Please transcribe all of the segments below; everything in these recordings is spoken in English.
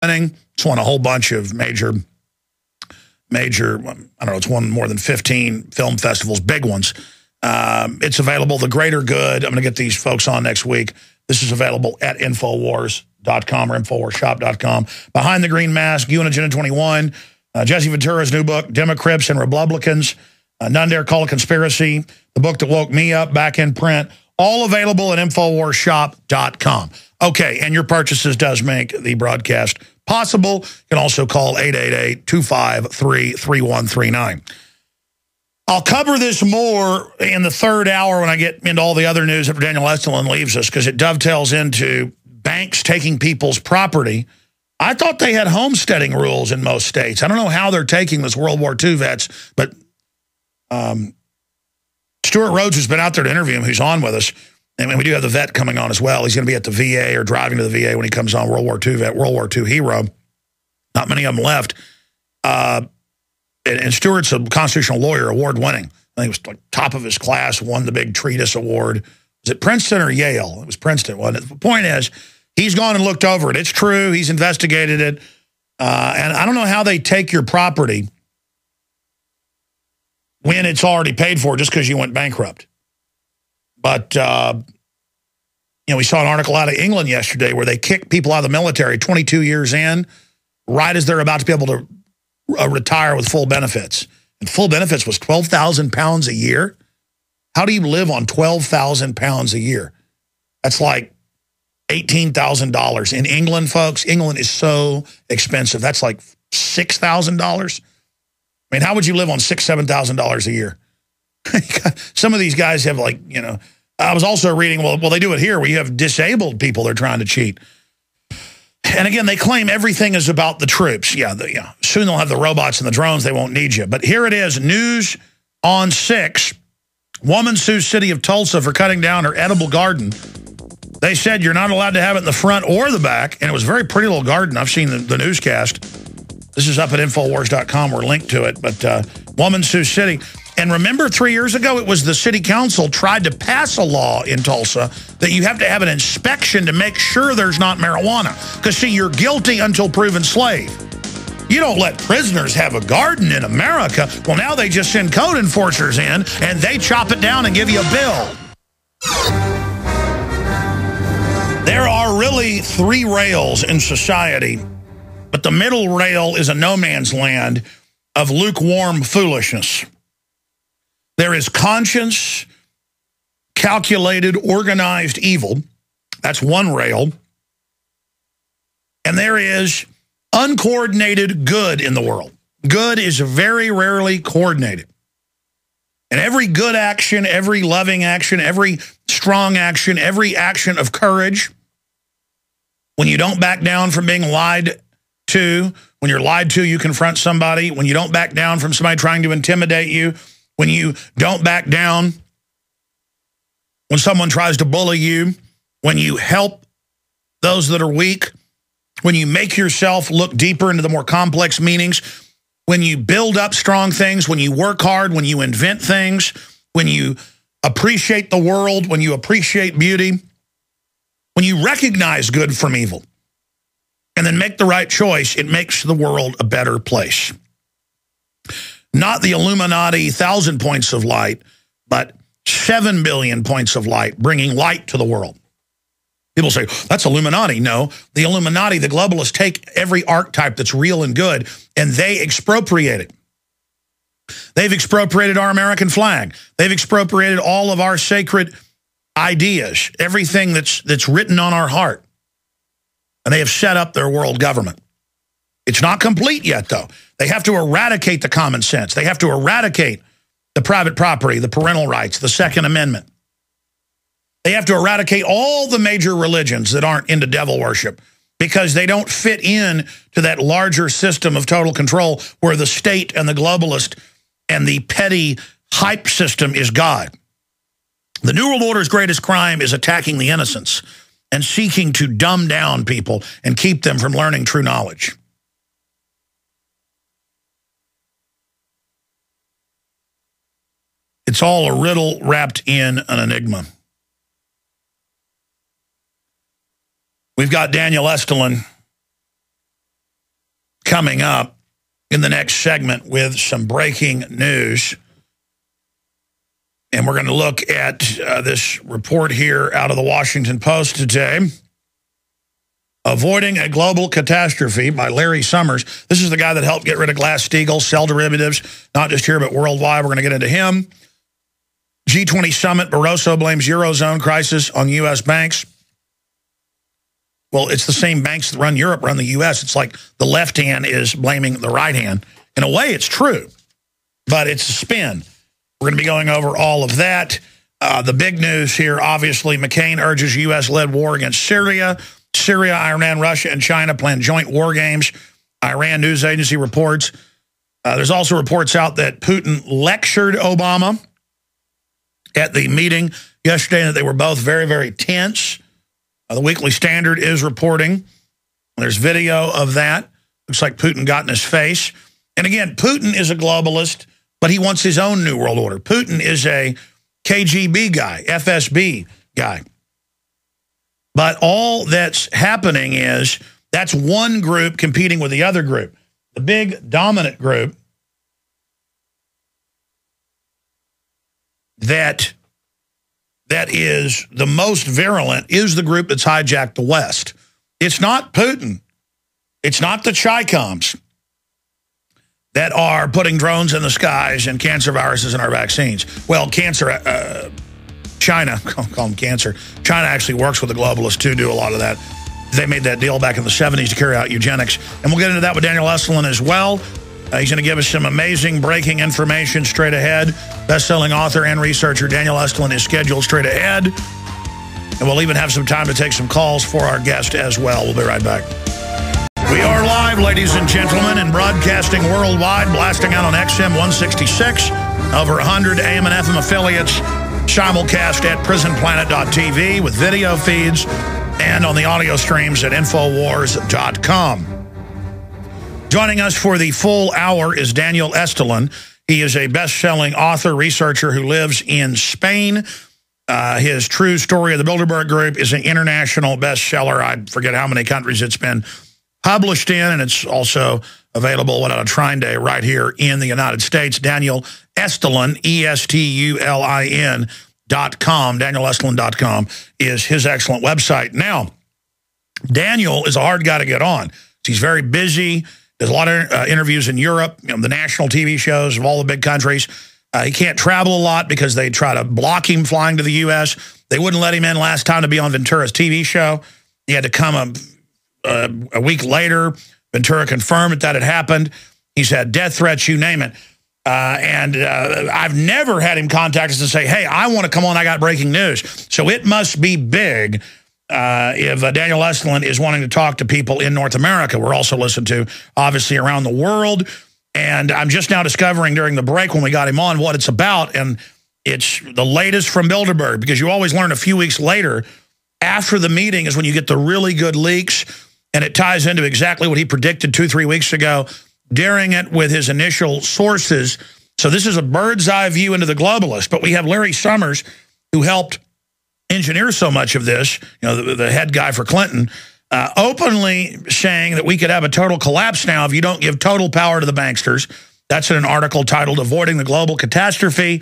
It's won a whole bunch of major, I don't know, it's won more than 15 film festivals, big ones. It's available, The Greater Good. I'm going to get these folks on next week. This is available at Infowars.com or InfoWarsShop.com. Behind the Green Mask, You and Agenda 21, Jesse Ventura's new book, Democrats and Republicans, None Dare Call It Conspiracy, the book that woke me up, back in print, all available at InfoWarsShop.com. Okay, and your purchases does make the broadcast possible. You can also call 888-253-3139. I'll cover this more in the third hour when I get into all the other news after Daniel Estulin leaves us, because it dovetails into banks taking people's property. I thought they had homesteading rules in most states. I don't know how they're taking this World War II vets, but Stuart Rhodes, who's been out there to interview him, who's on with us, and we do have the vet coming on as well. He's going to be at the VA or driving to the VA when he comes on, World War II vet, World War II hero. Not many of them left. And Stuart's a constitutional lawyer, award-winning. I think he was like top of his class, won the big treatise award. Was it Princeton or Yale? It was Princeton, wasn't it? The point is, he's gone and looked over it. It's true. He's investigated it. And I don't know how they take your property when it's already paid for just because you went bankrupt. But, you know, we saw an article out of England yesterday where they kicked people out of the military 22 years in, right as they're about to be able to retire with full benefits. And full benefits was £12,000 a year. How do you live on £12,000 a year? That's like $18,000. In England, folks, England is so expensive. That's like $6,000. I mean, how would you live on $6,000, $7,000 a year? Some of these guys have, like, you know, I was also reading, well, they do it here where you have disabled people they're trying to cheat. And again, they claim everything is about the troops. Yeah, soon they'll have the robots and the drones. They won't need you. But here it is, news on 6. Woman sues city of Tulsa for cutting down her edible garden. They said you're not allowed to have it in the front or the back. And it was a very pretty little garden. I've seen the newscast. This is up at Infowars.com. We're linked to it. But woman sues city. And remember 3 years ago, it was the city council tried to pass a law in Tulsa that you have to have an inspection to make sure there's not marijuana. Because, see, you're guilty until proven slave. You don't let prisoners have a garden in America. Well, now they just send code enforcers in, and they chop it down and give you a bill. There are really 3 rails in society, but the middle rail is a no man's land of lukewarm foolishness. There is conscience, calculated, organized evil. That's one rail. And there is uncoordinated good in the world. Good is very rarely coordinated. And every good action, every loving action, every strong action, every action of courage, when you don't back down from being lied to, when you're lied to, you confront somebody, when you don't back down from somebody trying to intimidate you, when you don't back down, when someone tries to bully you, when you help those that are weak, when you make yourself look deeper into the more complex meanings, when you build up strong things, when you work hard, when you invent things, when you appreciate the world, when you appreciate beauty, when you recognize good from evil, and then make the right choice, it makes the world a better place. Not the Illuminati 1,000 points of light, but 7 billion points of light, bringing light to the world. People say, that's Illuminati. No, the Illuminati, the globalists, take every archetype that's real and good, and they expropriate it. They've expropriated our American flag. They've expropriated all of our sacred ideas, everything that's written on our heart. And they have set up their world government. It's not complete yet, though. They have to eradicate the common sense. They have to eradicate the private property, the parental rights, the Second Amendment. They have to eradicate all the major religions that aren't into devil worship because they don't fit in to that larger system of total control where the state and the globalist and the petty hype system is God. The New World Order's greatest crime is attacking the innocents and seeking to dumb down people and keep them from learning true knowledge. It's all a riddle wrapped in an enigma. We've got Daniel Estulin coming up in the next segment with some breaking news. And we're going to look at this report here out of the Washington Post today. Avoiding a Global Catastrophe by Larry Summers. This is the guy that helped get rid of Glass-Steagall, sell derivatives, not just here but worldwide. We're going to get into him. G20 summit, Barroso blames Eurozone crisis on U.S. banks. Well, it's the same banks that run Europe, run the U.S. It's like the left hand is blaming the right hand. In a way, it's true, but it's a spin. We're going to be going over all of that. The big news here, obviously, McCain urges U.S.-led war against Syria. Syria, Iran, Russia, and China plan joint war games. Iran news agency reports. There's also reports out that Putin lectured Obama at the meeting yesterday, and that they were both very, very tense. The Weekly Standard is reporting. There's video of that. Looks like Putin got in his face. And again, Putin is a globalist, but he wants his own new world order. Putin is a KGB guy, FSB guy. But all that's happening is that's one group competing with the other group. The big dominant group that is the most virulent is the group that's hijacked the West. It's not Putin. It's not the Chi-Coms that are putting drones in the skies and cancer viruses in our vaccines. Well, China, I'll call them cancer. China actually works with the globalists to do a lot of that. They made that deal back in the 70s to carry out eugenics. And we'll get into that with Daniel Estulin as well. He's going to give us some amazing breaking information straight ahead. Best-selling author and researcher Daniel Estulin is scheduled straight ahead. And we'll even have some time to take some calls for our guest as well. We'll be right back. We are live, ladies and gentlemen, and broadcasting worldwide, blasting out on XM 166, over 100 AM and FM affiliates, simulcast at prisonplanet.tv with video feeds, and on the audio streams at Infowars.com. Joining us for the full hour is Daniel Estulin. He is a best-selling author, researcher who lives in Spain. His True Story of the Bilderberg Group is an international bestseller. I forget how many countries it's been published in, and it's also available without a trying day right here in the United States. Daniel Estulin, ESTULIN.com, DanielEstulin.com is his excellent website. Now, Daniel is a hard guy to get on. He's very busy. There's a lot of interviews in Europe, the national TV shows of all the big countries. He can't travel a lot because they try to block him flying to the U.S. They wouldn't let him in last time to be on Ventura's TV show. He had to come a week later. Ventura confirmed that had happened. He's had death threats, you name it. And I've never had him contact us and say, hey, I want to come on, I got breaking news. So it must be big. If Daniel Estulin is wanting to talk to people in North America. We're also listened to, obviously, around the world. And I'm just now discovering during the break when we got him on what it's about. And it's the latest from Bilderberg, because you always learn a few weeks later, after the meeting is when you get the really good leaks. And it ties into exactly what he predicted 2-3 weeks ago, daring it with his initial sources. So this is a bird's eye view into the globalist. But we have Larry Summers, who helped engineer so much of this, the head guy for Clinton, openly saying that we could have a total collapse now if you don't give total power to the banksters. That's in an article titled Avoiding the Global Catastrophe.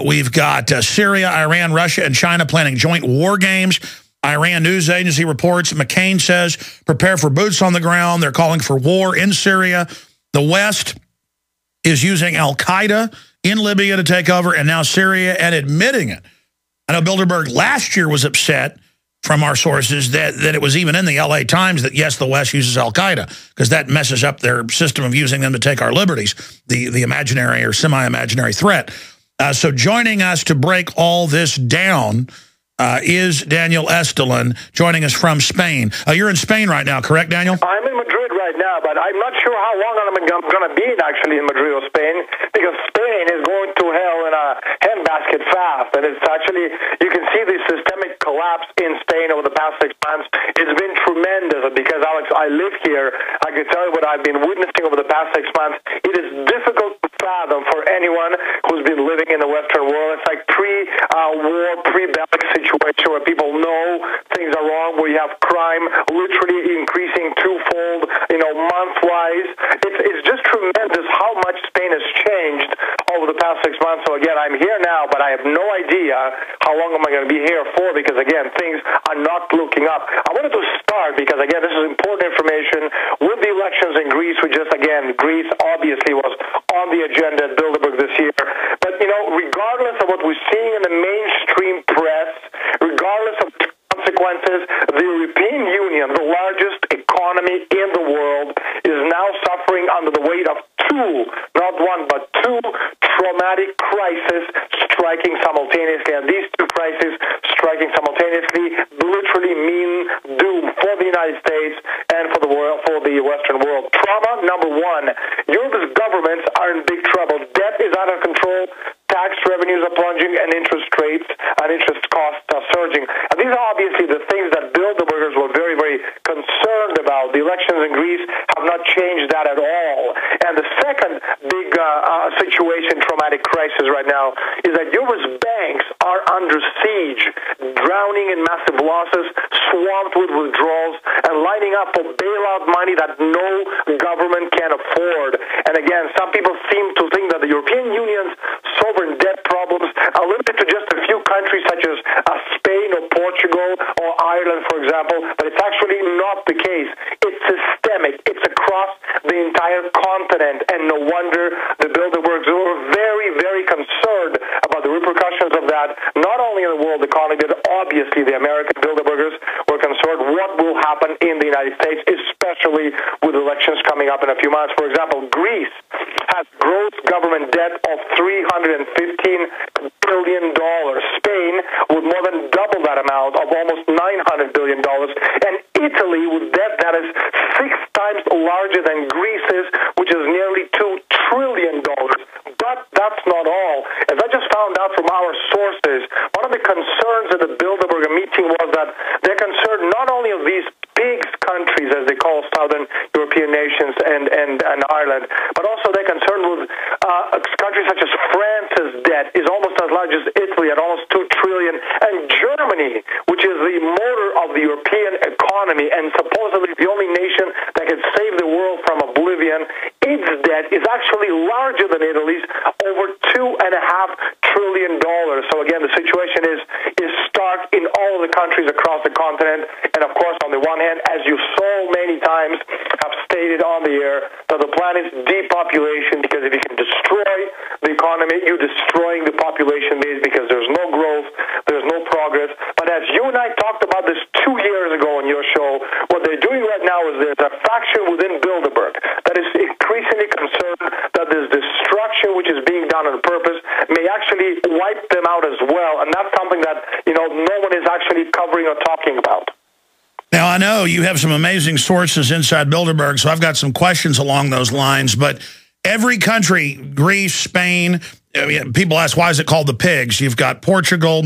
We've got Syria, Iran, Russia, and China planning joint war games. Iran news agency reports McCain says prepare for boots on the ground. They're calling for war in Syria. The West is using al-Qaeda in Libya to take over, and now Syria, and admitting it. I know Bilderberg last year was upset from our sources that it was even in the LA Times that, yes, the West uses al-Qaeda, because that messes up their system of using them to take our liberties, the imaginary or semi-imaginary threat. So joining us to break all this down is Daniel Estulin, joining us from Spain. You're in Spain right now, correct, Daniel? I'm in Madrid right now, but I'm not sure how long I'm going to be actually in Madrid or Spain, because Spain is going to hell in a handbasket fast. And it's actually, you can see the systemic collapse in Spain over the past 6 months. It's been tremendous, because, Alex, I live here. I can tell you what I've been witnessing over the past 6 months. It is difficult to fathom for anyone who's been living in the Western world. It's like pre-war, pre-Belgic situation where people know things are wrong, where you have crime literally increasing twofold month-wise. It's just tremendous how much Spain has changed over the past 6 months. So again, I'm here now, but I have no idea how long am I going to be here for, because again, things are not looking up. I wanted to start because again, this is important information with the elections in Greece. Greece obviously was on the agenda at Bilderberg this year. But regardless of what we're seeing in the mainstream press, regardless of consequences, the European Union, the largest economy in the world, is now suffering under the weight of two, not one, but two traumatic crises striking simultaneously. And these two crises striking simultaneously literally mean doom for the United States and for the world, for the Western world. Trauma number one: Europe's governments are in big trouble. Debt is out of control. Tax revenues are plunging, and interest rates and interest costs are surging. And these are obviously the things that Bilderbergers were very, very concerned about. The elections in Greece have not changed that at all. And the second big situation, traumatic crisis right now, is that Europe's banks are under siege, drowning in massive losses, swamped with withdrawals, and lining up for bailout money that no government can afford. And again, some people seem to think that the European Union's sovereign debt problems are limited to just a few countries such as Spain or Portugal or Ireland, for example, but it's actually not the case. It's systemic. It's across the entire continent, and no wonder the Bilderbergs were very, very concerned about the repercussions of that, not only in the world economy, but obviously the American Bilderbergers were concerned what will happen in the United States, especially with elections coming up in a few months. For example, Greece has gross government debt of $315 billion. Spain with more than double that amount of almost $900 billion. And Italy with debt that is 6 times larger than Greece's, which is nearly $2 trillion. But that's not all. As I just found out from our sources, one of the concerns at the Bilderberg meeting was that they're concerned not only of these big countries, as they call Southern European nations and Ireland, but also they're concerned with countries such as France's debt is almost as large as Italy at almost $2 trillion, and Germany, which is the motor of the European economy and supposedly the only nation that can save the world from oblivion, its debt is actually larger than Italy's, over $2.5 trillion. So again, the situation is stark in all of the countries across the continent, and of course, on the one hand, as you so many times have stated on the air, that the plan is depopulation, because if you can destroy the economy, you're destroying the population base, because there's no growth, there's no progress. But as you and I talked about this 2 years ago on your show, what they're doing right now is there's a faction within Bilderberg that is increasingly concerned that this destruction, which is being done on purpose, may actually wipe them out as well. And that's something that, no one is actually covering or talking about. Now, I know you have some amazing sources inside Bilderberg, so I've got some questions along those lines. But every country, Greece, Spain, people ask, why is it called the pigs? You've got Portugal,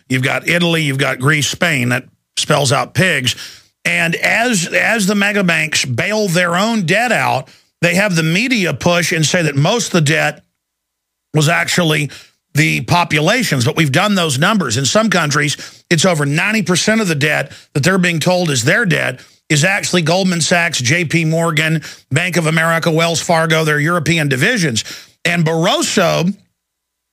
you've got Italy, you've got Greece, Spain. That spells out pigs. And as the mega banks bail their own debt out, they have the media push and say that most of the debt was actually the populations, but we've done those numbers. In some countries, it's over 90% of the debt that they're being told is their debt is actually Goldman Sachs, JP Morgan, Bank of America, Wells Fargo, their European divisions. And Barroso,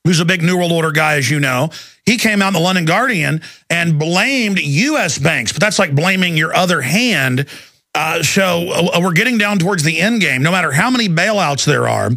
who's a big New World Order guy, as you know, he came out in the London Guardian and blamed U.S. banks, but that's like blaming your other hand. So we're getting down towards the end game. No matter how many bailouts there are,